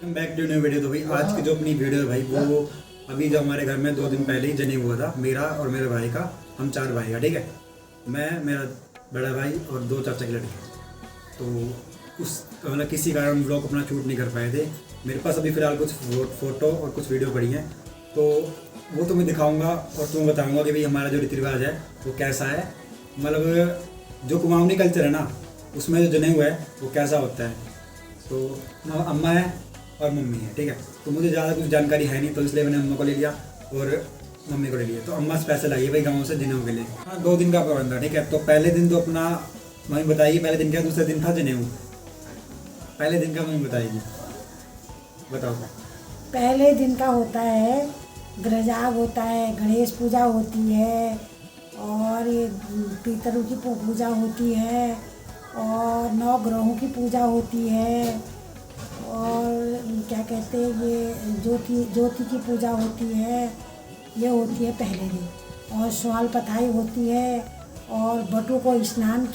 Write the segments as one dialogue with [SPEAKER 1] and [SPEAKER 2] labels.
[SPEAKER 1] Back to new video. तो भाई आज की जो अपनी वीडियो है भाई वो अभी जो हमारे घर में 2 दिन पहले ही जनेऊ हुआ था, मेरा और मेरे भाई का। हम 4 भाई का, ठीक है, मैं, मेरा बड़ा भाई और 2 चाचा के लड़के। तो उस मतलब किसी कारण हम लोग अपना शूट नहीं कर पाए थे। मेरे पास अभी फ़िलहाल कुछ फ़ोटो और कुछ वीडियो पड़ी हैं, तो वो तुम्हें दिखाऊंगा और तुम्हें बताऊंगा कि भाई हमारा जो रीति रिवाज है वो कैसा है। मतलब जो कुमाऊनी कल्चर है ना, उसमें जो जनेऊ है वो कैसा होता है। तो अम्मा है और मम्मी है, ठीक है। तो मुझे ज़्यादा कुछ जानकारी है नहीं, तो इसलिए मैंने अम्मा को ले लिया और मम्मी को ले लिया। तो अम्मा स्पेशल आई है भाई गाँव से जनेऊ के लिए। हाँ, 2 दिन का प्रबंध था, ठीक है। तो पहले दिन तो अपना मम्मी बताइए, पहले दिन क्या, दूसरे दिन था जनेऊ। पहले दिन का मम्मी बताइए, बताओ।
[SPEAKER 2] पहले दिन का होता है गृहजाग होता है, गणेश पूजा होती है और ये पितरों की पूजा होती है और 9 ग्रहों की पूजा होती है और क्या कहते हैं ये ज्योति की पूजा होती है। ये होती है पहले दिन। और स्वाल पथाई होती है और बटू को स्नान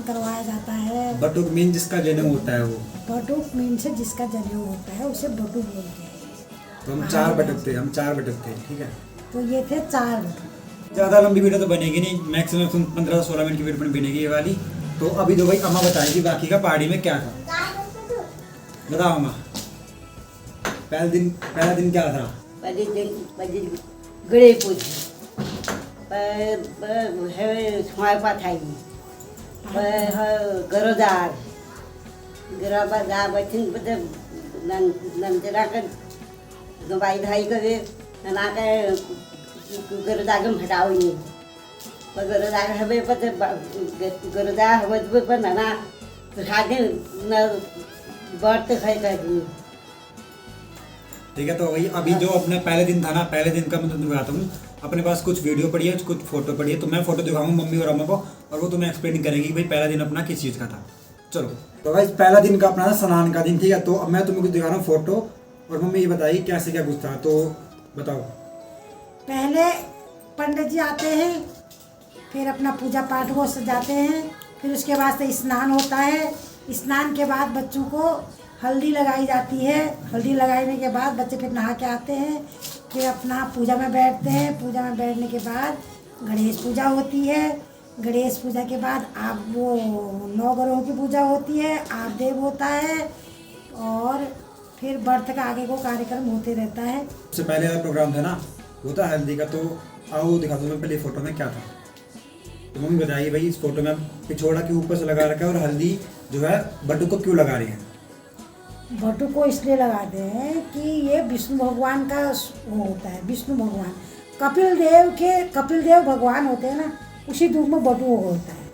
[SPEAKER 2] करवाया जाता है।
[SPEAKER 1] बटुक मीन जिसका जनेऊ होता है वो।
[SPEAKER 2] बटुक मीन से जिसका जनेऊ होता है उसे बटुक बोलते हैं।
[SPEAKER 1] तो हम 4 बटुक थे, ठीक है।
[SPEAKER 2] तो ये थे 4 बटुक।
[SPEAKER 1] ज़्यादा लंबी वीडियो तो बनेगी नहीं, मैक्सिमम 15 से 16 मिनट की वीडियो बनेगी ये वाली। तो अभी तो भाई अम्मा बताएगी बाकी का पहाड़ी में क्या था। बताओ अम्मा, पहला दिन क्या था?
[SPEAKER 3] पहले दिन गणेश पूजा है, स्वाय पाथाई गरोदार बच्चन नंतरा का दवाई धाई करे ना के गरोदागम हटाओ ये गरोदाग हमें गरोदा हमें पर ना खागे न बढ़ते खाई कर दी,
[SPEAKER 1] ठीक है। तो वही अभी जो अपना पहले दिन था ना, पहले दिन का मैं तुम्हें दिखाता हूँ। अपने पास कुछ वीडियो पड़ी है, कुछ फोटो पड़ी है, तो मैं फोटो दिखाऊंगा मम्मी और अम्मा को और वो तुम्हें एक्सप्लेन करेंगी कि भाई पहला दिन अपना किस चीज़ का था। चलो, तो भाई पहला दिन का अपना था स्नान का दिन, ठीक है। तो अब मैं तुम्हें कुछ दिखा रहा हूँ फोटो और मम्मी ये बताइए कैसे क्या कुछ था, तो बताओ।
[SPEAKER 2] पहले पंडित जी आते हैं, फिर अपना पूजा पाठ को सजाते हैं, फिर उसके बाद से स्नान होता है। स्नान के बाद बच्चों को हल्दी लगाई जाती है। हल्दी लगाने के बाद बच्चे फिर नहा के आते हैं, फिर अपना पूजा में बैठते हैं। पूजा में बैठने के बाद गणेश पूजा होती है। गणेश पूजा के बाद आप वो 9 ग्रहों की पूजा होती है, आप देव होता है और फिर व्रत का आगे को कार्यक्रम होते रहता है।
[SPEAKER 1] सबसे पहले वाला प्रोग्राम था ना, वो था हल्दी का। तो आओ दिखा दो मैं पहले फोटो में क्या था। तो मम्मी बताइए भाई, इस फोटो में पिछोड़ा के ऊपर से लगा रखा है और हल्दी जो है बटुक को क्यों लगा रही है?
[SPEAKER 2] बटुक को इसलिए लगाते हैं कि ये विष्णु भगवान का वो होता है। विष्णु भगवान कपिल देव भगवान होते हैं ना, उसी रूप में बटुक होता है।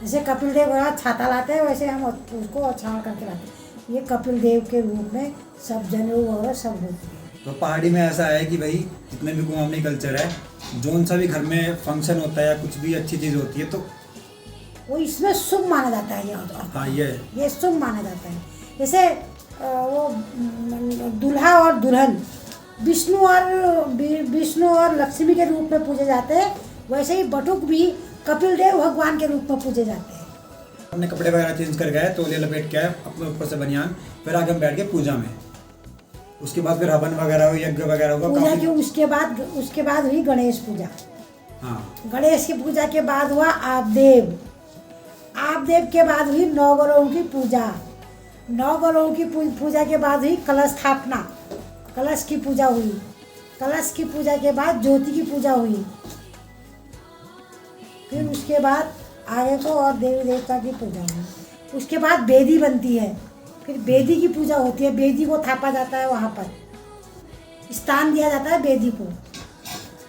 [SPEAKER 2] जैसे कपिल देव छाता लाते हैं, वैसे हम उसको छाड़ करके लाते हैं। ये कपिल देव के रूप में सब जनेऊ वगैरह सब होती है।
[SPEAKER 1] तो पहाड़ी में ऐसा है कि भाई जितने भी कुमाऊनी कल्चर है, जोन सा भी घर में फंक्शन होता है या कुछ भी अच्छी चीज़ होती है तो
[SPEAKER 2] वो इसमें शुभ माना जाता है।
[SPEAKER 1] हाँ,
[SPEAKER 2] ये शुभ माना जाता है। जैसे वो दूल्हा और दुल्हन विष्णु और लक्ष्मी के रूप में पूजे जाते हैं, वैसे ही बटुक भी कपिल देव भगवान के रूप में पूजे जाते हैं।
[SPEAKER 1] अपने कपड़े वगैरह चेंज कर गए, तौलिया लपेट के आए अपने ऊपर से बनियान, फिर आगे हम बैठ के पूजा में। उसके बाद फिर हवन वगैरह यज्ञ वगैरह होगा
[SPEAKER 2] पूजा की। उसके बाद हुई गणेश पूजा।
[SPEAKER 1] हाँ,
[SPEAKER 2] गणेश की पूजा के बाद हुआ आपदेव के बाद हुई 9 ग्रहों की पूजा। 9 ग्रहों की पूजा के बाद हुई कलश स्थापना। कलश की पूजा हुई। कलश की पूजा के बाद ज्योति की पूजा हुई। फिर उसके बाद आगे को और देवी देवता की पूजा हुई। उसके बाद वेदी बनती है, फिर वेदी की पूजा होती है। वेदी को थापा जाता है, वहाँ पर स्थान दिया जाता है वेदी को।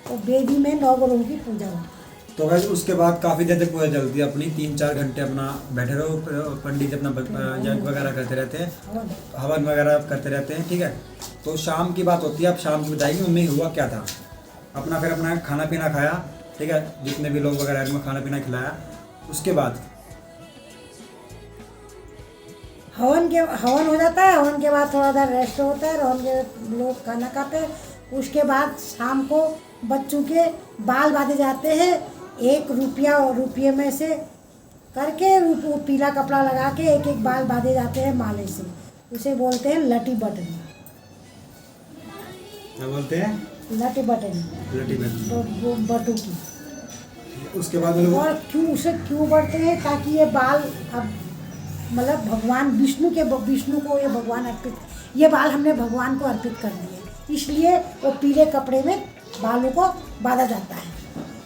[SPEAKER 2] तो वेदी में 9 ग्रहों की पूजा होती है।
[SPEAKER 1] तो वैसे उसके बाद काफ़ी देर तक पूजा चलती है अपनी, 3-4 घंटे अपना बैठे रहो। पंडित अपना यज्ञ वगैरह करते रहते हैं, हवन वगैरह करते रहते हैं, ठीक है। तो शाम की बात होती है। अब शाम की बताएगी मम्मी हुआ क्या था। फिर अपना खाना पीना खाया, ठीक है, जितने भी लोग वगैरह उनको खाना पीना खिलाया। उसके बाद
[SPEAKER 2] हवन हो जाता है। हवन के बाद थोड़ा देर रेस्ट होता है, हवन के लोग खाना खाते हैं। उसके बाद शाम को बच्चों के बाल बांधे जाते हैं। 1 रुपये में से करके पीला कपड़ा लगा के एक बाल बांधे जाते हैं माले से। उसे बोलते हैं लटी बटनी।
[SPEAKER 1] क्या बोलते हैं?
[SPEAKER 2] लटी बटनी,
[SPEAKER 1] लटी बटनी।
[SPEAKER 2] वो बटू की।
[SPEAKER 1] उसके बाद मतलब
[SPEAKER 2] और क्यों उसे क्यों बढ़ते हैं? ताकि ये बाल अब मतलब भगवान विष्णु को ये भगवान अर्पित, ये बाल हमने भगवान को अर्पित कर दिए, इसलिए वो पीले कपड़े में बालों को बांधा जाता है।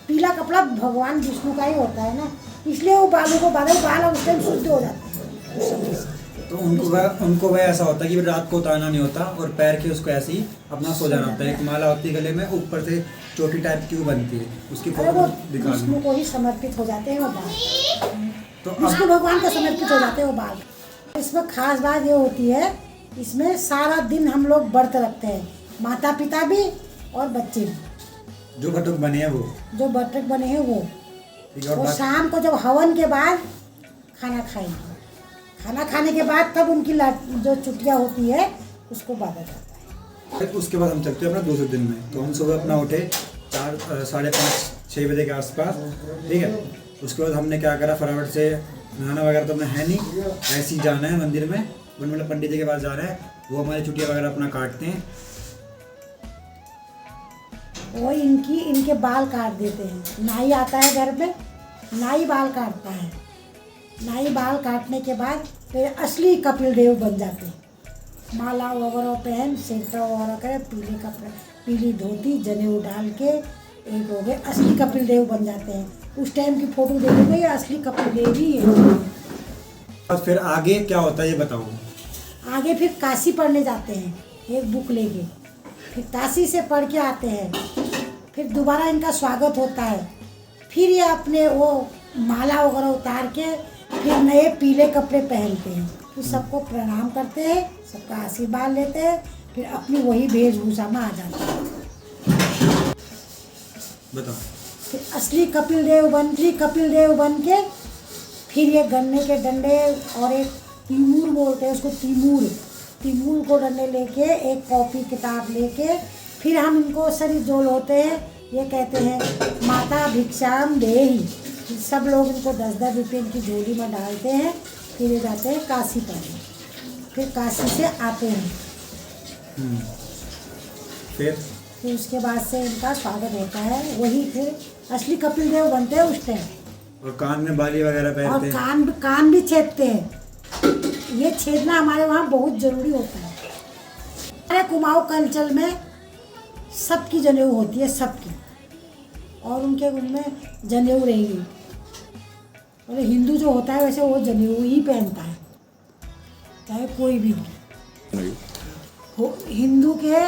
[SPEAKER 2] पीला कपड़ा भगवान विष्णु का ही होता है ना, इसलिए वो बालों को बांधा, बाल उस टाइम शुद्ध हो जाते हैं उस समय से।
[SPEAKER 1] तो उनको वह ऐसा होता है कि रात को उतारना नहीं होता और पैर के उसको ऐसे ही अपना सो जाना होता है। एक माला होती है गले में, ऊपर से चोटी टाइप क्यों बनती है, उसकी
[SPEAKER 2] अरे वो
[SPEAKER 1] फोटो दिखा
[SPEAKER 2] विष्णु
[SPEAKER 1] दूँ।
[SPEAKER 2] को ही समर्पित हो जाते हैं वो बाल,
[SPEAKER 1] तो
[SPEAKER 2] विष्णु भगवान को समर्पित हो जाते हैं वो बाल। इसमें खास बात ये होती है, इसमें सारा दिन हम लोग व्रत रखते हैं, माता पिता भी और बच्चे भी।
[SPEAKER 1] जो बटुक बने हैं वो,
[SPEAKER 2] जो बटक बने हैं वो,
[SPEAKER 1] ठीक है। और
[SPEAKER 2] वो
[SPEAKER 1] बाकी
[SPEAKER 2] शाम को जब हवन के बाद खाना खाएंगे, खाना खाने के बाद तब उनकी जो चुटिया होती है उसको बांधा जाता है।
[SPEAKER 1] फिर उसके बाद हम चलते हैं अपना दूसरे दिन में। तो हम सुबह अपना उठे 4, 5:30, 6 बजे के आसपास, ठीक है। उसके बाद हमने क्या करा, फटाफट से नहाना वगैरह तो हमने है नहीं, ऐसे ही जाना है मंदिर में, मतलब पंडित जी के पास जाना है, वो हमारी चुटिया वगैरह अपना काटते हैं।
[SPEAKER 2] वो इनके बाल काट देते हैं। नाई आता है घर में, नाई बाल काटता है, नाई बाल काटने के बाद फिर असली कपिल देव बन जाते हैं। माला वगैरह पहन, सिर पर वगैरह करे, पीले कपड़े, पीली धोती, जनेऊ डाल के एक हो गए, असली कपिल देव बन जाते हैं। उस टाइम की फोटो देखोगे, ये असली कपिल देव ही है।
[SPEAKER 1] और फिर आगे क्या होता है ये बताओ।
[SPEAKER 2] आगे फिर काशी पढ़ने जाते हैं, एक बुक लेके, फिर काशी से पढ़ के आते हैं, फिर दोबारा इनका स्वागत होता है, फिर ये अपने वो माला वगैरह उतार के फिर नए पीले कपड़े पहनते हैं, फिर सबको प्रणाम करते हैं, सबका आशीर्वाद लेते हैं, फिर अपनी वही वेशभूषा में आ जाते हैं।
[SPEAKER 1] बताओ।
[SPEAKER 2] फिर असली कपिल देव बन के फिर ये गन्ने के डंडे और एक तिमूर बोलते हैं उसको, तिमूर को डंडे लेके, एक कॉपी किताब लेके, फिर हम इनको सरी जोल होते हैं, ये कहते हैं माता भिक्षाम देहि। सब लोग इनको 10-10 रुपये की झोली में डालते हैं, फिर ये जाते हैं काशी पढ़ने, फिर काशी से आते हैं, फिर उसके बाद से इनका स्वागत होता है, वही फिर असली कपिल देव बनते हैं उस टाइम।
[SPEAKER 1] और कान में बाली वगैरह
[SPEAKER 2] और
[SPEAKER 1] पहनते हैं।
[SPEAKER 2] कान भी छेदते हैं, ये छेदना हमारे वहाँ बहुत जरूरी होता है। हमारे कुमाऊँ कल्चर में सबकी जनेऊ होती है, सबकी, और उनके उनमें जनेऊ रहेगी। और हिंदू जो होता है वैसे वो जनेऊ ही पहनता है, चाहे कोई भी हो। हिंदू के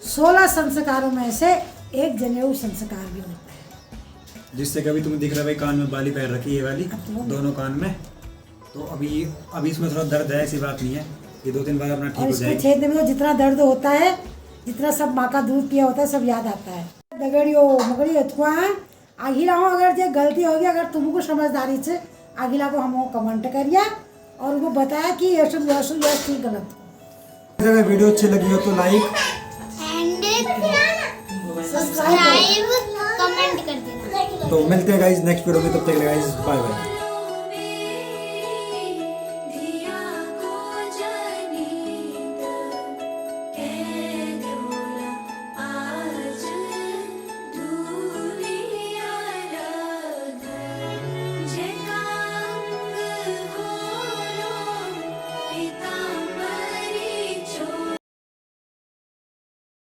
[SPEAKER 2] 16 संस्कारों में से एक जनेऊ संस्कार भी होता है।
[SPEAKER 1] जिससे कभी तुम्हें दिख रहा है भाई कान में बाली पहन रखी है, ये वाली दोनों कान में। तो अभी इसमें थोड़ा दर्द है, ऐसी बात नहीं है, ये 2-3 बार अपना ठीक
[SPEAKER 2] और
[SPEAKER 1] हो
[SPEAKER 2] इसको
[SPEAKER 1] जाएगी।
[SPEAKER 2] छेदने में तो जितना दर्द होता है, जितना सब माँ का दूध पिया होता है, सब याद आता है। दगड़ियो मगड़ियो थुआ आगिला हो, अगर ये गलती होगी, अगर तुमको समझदारी से आगिला को हमको कमेंट करिए और उनको बताया कि ये सब ठीक गलत।
[SPEAKER 1] अगर वीडियो अच्छी लगी हो तो लाइक
[SPEAKER 4] एंड सब्सक्राइब कमेंट कर देना।
[SPEAKER 1] तो मिलते हैं गाइस नेक्स्ट वीडियो में, तब तक गाइस बाय बाय।